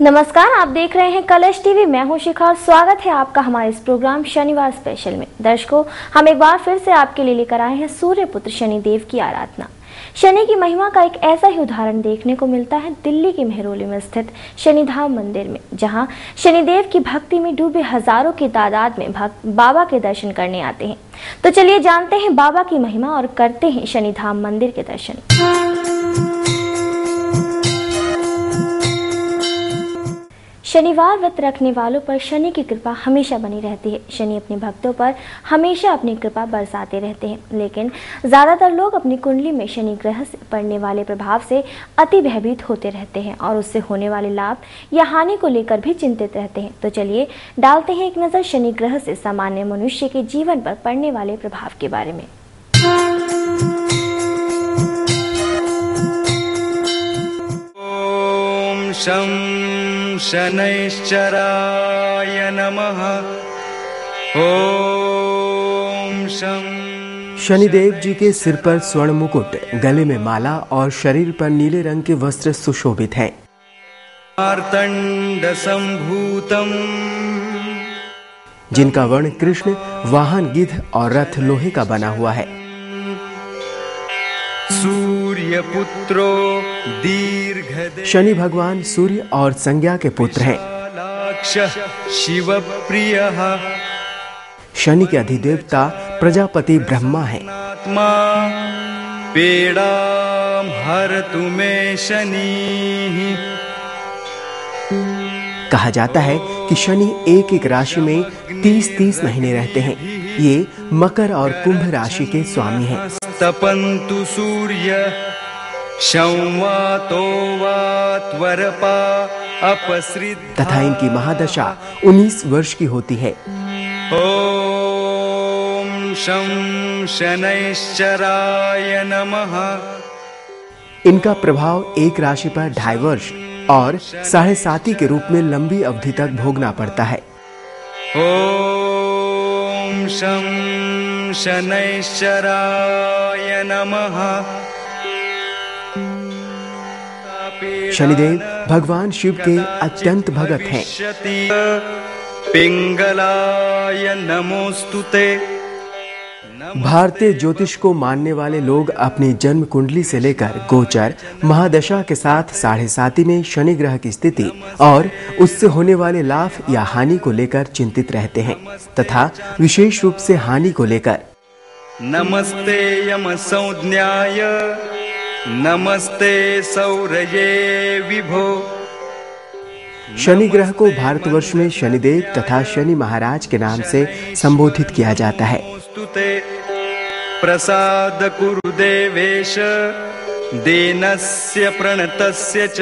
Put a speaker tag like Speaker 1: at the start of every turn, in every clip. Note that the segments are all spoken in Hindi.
Speaker 1: नमस्कार, आप देख रहे हैं कलश टीवी। मैं हूं शिखा और स्वागत है आपका हमारे इस प्रोग्राम शनिवार स्पेशल में। दर्शकों, हम एक बार फिर से आपके लिए लेकर आए हैं सूर्य पुत्र शनिदेव की आराधना। शनि की महिमा का एक ऐसा ही उदाहरण देखने को मिलता है दिल्ली की मेहरौली में स्थित शनिधाम मंदिर में, जहां शनिदेव की भक्ति में डूबे हजारों की तादाद में भक्त बाबा के दर्शन करने आते हैं। तो चलिए जानते हैं बाबा की महिमा और करते हैं शनिधाम मंदिर के दर्शन। शनिवार व्रत रखने वालों पर शनि की कृपा हमेशा बनी रहती है। शनि अपने भक्तों पर हमेशा अपनी कृपा बरसाते रहते हैं, लेकिन ज़्यादातर लोग अपनी कुंडली में शनि ग्रह से पड़ने वाले प्रभाव से अति भयभीत होते रहते हैं और उससे होने वाले लाभ या हानि को लेकर भी चिंतित रहते हैं। तो चलिए डालते हैं एक नज़र शनि ग्रह से सामान्य मनुष्य के जीवन पर पड़ने वाले प्रभाव के बारे में।
Speaker 2: शनैश्चराय नमः। ओम शं।
Speaker 3: शनिदेव जी के सिर पर स्वर्ण मुकुट, गले में माला और शरीर पर नीले रंग के वस्त्र सुशोभित हैं।
Speaker 2: मार्तंड संभूतम,
Speaker 3: जिनका वर्ण कृष्ण, वाहन गिद्ध और रथ लोहे का बना हुआ है।
Speaker 2: सूर्य पुत्रो दीर्घ,
Speaker 3: शनि भगवान सूर्य और संज्ञा के पुत्र हैं।
Speaker 2: शिव प्रियः,
Speaker 3: शनि के अधिदेवता प्रजापति ब्रह्मा हैं।
Speaker 2: पीड़ाम हरतु मे शनि।
Speaker 3: कहा जाता है कि शनि एक एक राशि में 30-30 महीने रहते हैं। ये मकर और कुंभ राशि के स्वामी हैं।
Speaker 2: तपन्तु सूर्य संवातो वात्वरपा अपसृत,
Speaker 3: तथा इनकी महादशा 19 वर्ष की होती है।
Speaker 2: ओम शं शनैश्चराय नमः।
Speaker 3: इनका प्रभाव एक राशि पर 2.5 वर्ष और 7.5 के रूप में लंबी अवधि तक भोगना पड़ता है।
Speaker 2: ओम शं शनैश्चराय नमः।
Speaker 3: शनिदेव भगवान शिव के अत्यंत भगत हैं।
Speaker 2: पिंगलाय नमोस्तुते।
Speaker 3: भारतीय ज्योतिष को मानने वाले लोग अपनी जन्म कुंडली से लेकर गोचर, महादशा के साथ 7.5 में शनि ग्रह की स्थिति और उससे होने वाले लाभ या हानि को लेकर चिंतित रहते हैं, तथा विशेष रूप से हानि को लेकर।
Speaker 2: नमस्ते यम संज्ञाय, नमस्ते सौरये विभो।
Speaker 3: शनि ग्रह को भारतवर्ष में शनिदेव तथा शनि महाराज के नाम से संबोधित किया जाता है।
Speaker 2: प्रसाद कुरु देवेश, दीनस्य प्रणतस्य च।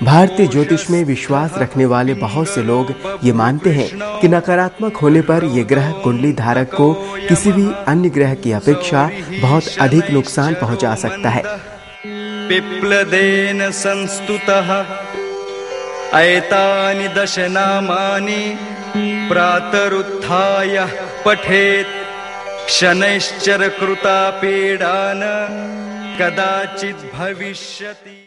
Speaker 3: भारतीय ज्योतिष में विश्वास रखने वाले बहुत से लोग ये मानते हैं कि नकारात्मक होने पर ये ग्रह कुंडली धारक को किसी भी अन्य ग्रह की अपेक्षा बहुत अधिक नुकसान पहुंचा सकता है।
Speaker 2: पिप्लदेन संस्तुतः एतानि दश नामानि प्रातरुत्थाय पठेत्। शनैश्चर कृता पीडान कदाचित् भविष्यति।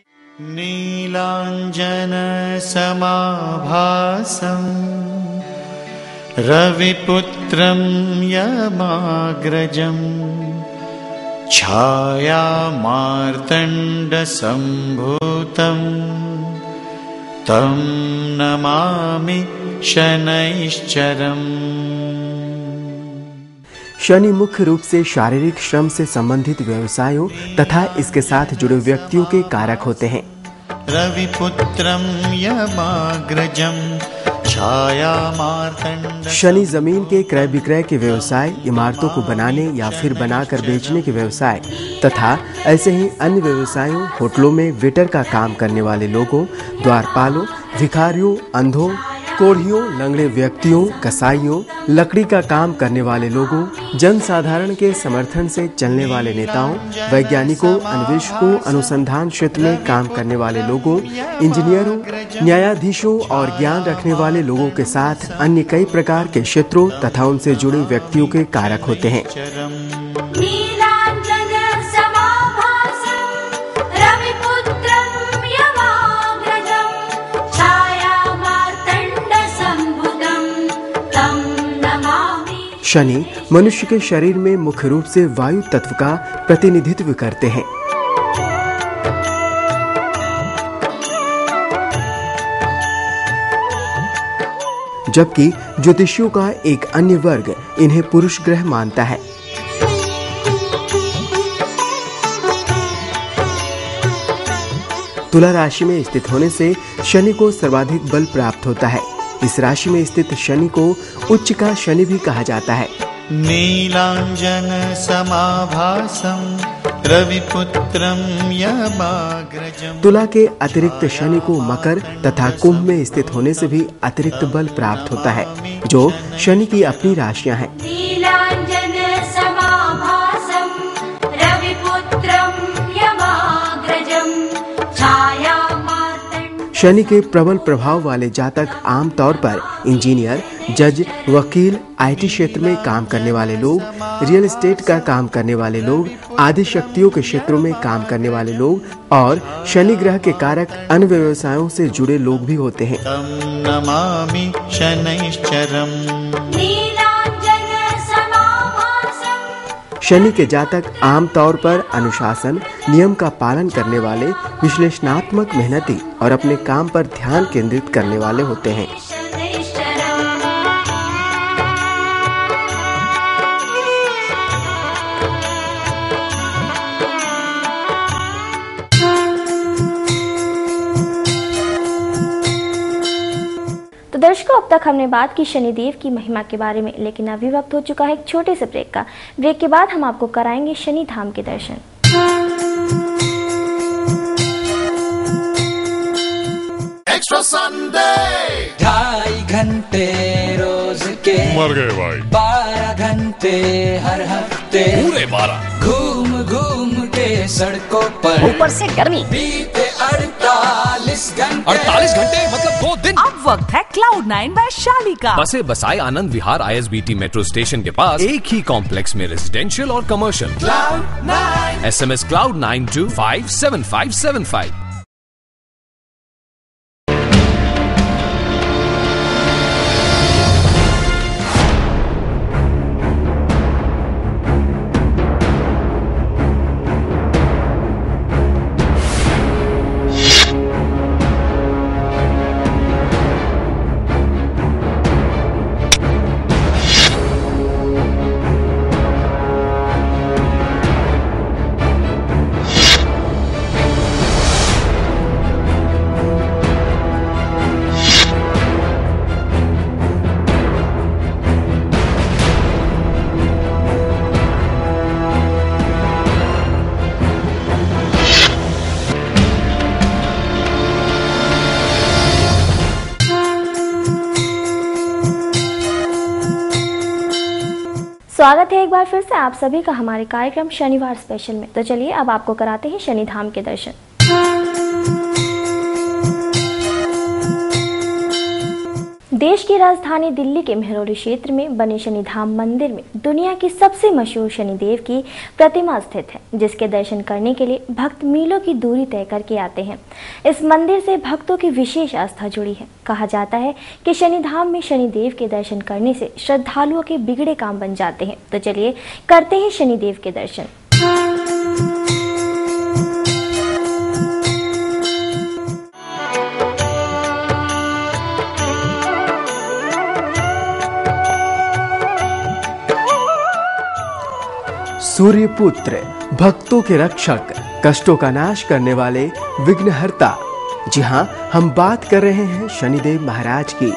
Speaker 4: नीलाञ्जन समाभासं रविपुत्रं यमाग्रजं छाया मार्तण्ड संभूतं तं नमामि शनैश्चरम्।
Speaker 3: शनि मुख्य रूप से शारीरिक श्रम से संबंधित व्यवसायों तथा इसके साथ जुड़े व्यक्तियों के कारक होते हैं।
Speaker 4: रविपुत्रं यमाग्रजं छाया मार्तण्ड।
Speaker 3: शनि जमीन के क्रय विक्रय के व्यवसाय, इमारतों को बनाने या फिर बनाकर बेचने के व्यवसाय तथा ऐसे ही अन्य व्यवसायों, होटलों में वेटर का काम करने वाले लोगों, द्वारपालों, भिखारियों, अंधों, कोढ़ियों, लंगड़े व्यक्तियों, कसाईयों, लकड़ी का काम करने वाले लोगों, जन साधारण के समर्थन से चलने वाले नेताओं, वैज्ञानिकों, अन्वेषकों, अनुसंधान क्षेत्र में काम करने वाले लोगों, इंजीनियरों, न्यायाधीशों और ज्ञान रखने वाले लोगों के साथ अन्य कई प्रकार के क्षेत्रों तथा उनसे जुड़े व्यक्तियों के कारक होते हैं।
Speaker 5: रविपुत्रं यमाग्रजं छाया
Speaker 3: शनि मनुष्य के शरीर में मुख्य रूप से वायु तत्व का प्रतिनिधित्व करते हैं। जबकि ज्योतिषियों का एक अन्य वर्ग इन्हें पुरुष ग्रह मानता है। तुला राशि में स्थित होने से शनि को सर्वाधिक बल प्राप्त होता है। इस राशि में स्थित शनि को उच्च का शनि भी कहा जाता है।
Speaker 4: नीलांजन समाभासम रविपुत्रम यमाग्रजम।
Speaker 3: तुला के अतिरिक्त शनि को मकर तथा कुंभ में स्थित होने से भी अतिरिक्त बल प्राप्त होता है, जो शनि की अपनी राशियां हैं।
Speaker 5: नीलांजन समाभासम रविपुत्रम यमाग्रजम छाया मार्तंड।
Speaker 3: शनि के प्रबल प्रभाव वाले जातक आमतौर पर इंजीनियर, जज, वकील, आईटी क्षेत्र में काम करने वाले लोग, रियल एस्टेट का काम करने वाले लोग, आदि शक्तियों के क्षेत्रों में काम करने वाले लोग और शनि ग्रह के कारक अन्य व्यवसायों से जुड़े लोग भी होते हैं।
Speaker 4: तम नमामि शनैश्चरम्।
Speaker 3: शनि के जातक आमतौर पर अनुशासन, नियम का पालन करने वाले, विश्लेषणात्मक, मेहनती और अपने काम पर ध्यान केंद्रित करने वाले होते हैं।
Speaker 1: तो दर्शकों, अब तक हमने बात की शनिदेव की महिमा के बारे में, लेकिन अभी वक्त हो चुका है एक छोटे से ब्रेक का। ब्रेक के बाद हम आपको कराएंगे शनि धाम के दर्शन।
Speaker 6: एक्स्ट्रा संडे
Speaker 7: 2.5 घंटे रोज के
Speaker 6: मर गए भाई,
Speaker 7: 12 घंटे हर हफ्ते,
Speaker 6: पूरे 12
Speaker 7: घूम घूम के सड़कों पर,
Speaker 8: ऊपर से गर्मी,
Speaker 7: बीते 48 घंटे
Speaker 6: 48 घंटे मतलब 2 दिन।
Speaker 8: अब वक्त है Cloud9 वैशाली का।
Speaker 9: बसे बसाए Anand Vihar ISBT metro station के पास एक ही कॉम्प्लेक्स में रेजिडेंशियल और commercial.
Speaker 7: Cloud9
Speaker 9: SMS Cloud9 to 57575।
Speaker 1: स्वागत है एक बार फिर से आप सभी का हमारे कार्यक्रम शनिवार स्पेशल में। तो चलिए अब आपको कराते हैं शनि धाम के दर्शन। देश की राजधानी दिल्ली के मेहरौली क्षेत्र में बने शनिधाम मंदिर में दुनिया की सबसे मशहूर शनिदेव की प्रतिमा स्थित है, जिसके दर्शन करने के लिए भक्त मीलों की दूरी तय करके आते हैं। इस मंदिर से भक्तों की विशेष आस्था जुड़ी है। कहा जाता है कि शनिधाम में शनिदेव के दर्शन करने से श्रद्धालुओं के बिगड़े काम बन जाते हैं। तो चलिए करते हैं शनिदेव के दर्शन।
Speaker 3: सूर्यपुत्र, भक्तों के रक्षक, कष्टों का नाश करने वाले, विघ्नहर्ता। जी हाँ, हम बात कर रहे हैं शनिदेव महाराज की।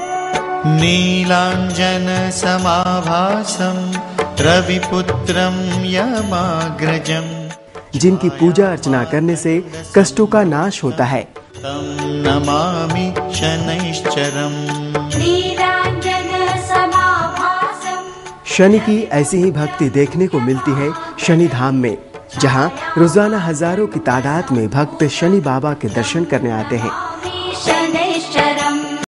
Speaker 4: नीलांजन समाभासम रविपुत्रम यमाग्रजम।
Speaker 3: जिनकी पूजा अर्चना करने से कष्टों का नाश होता है।
Speaker 4: तम नमामि शनैश्चरम्।
Speaker 3: शनि की ऐसी ही भक्ति देखने को मिलती है शनि धाम में, जहां रोजाना हजारों की तादाद में भक्त शनि बाबा के दर्शन करने आते हैं।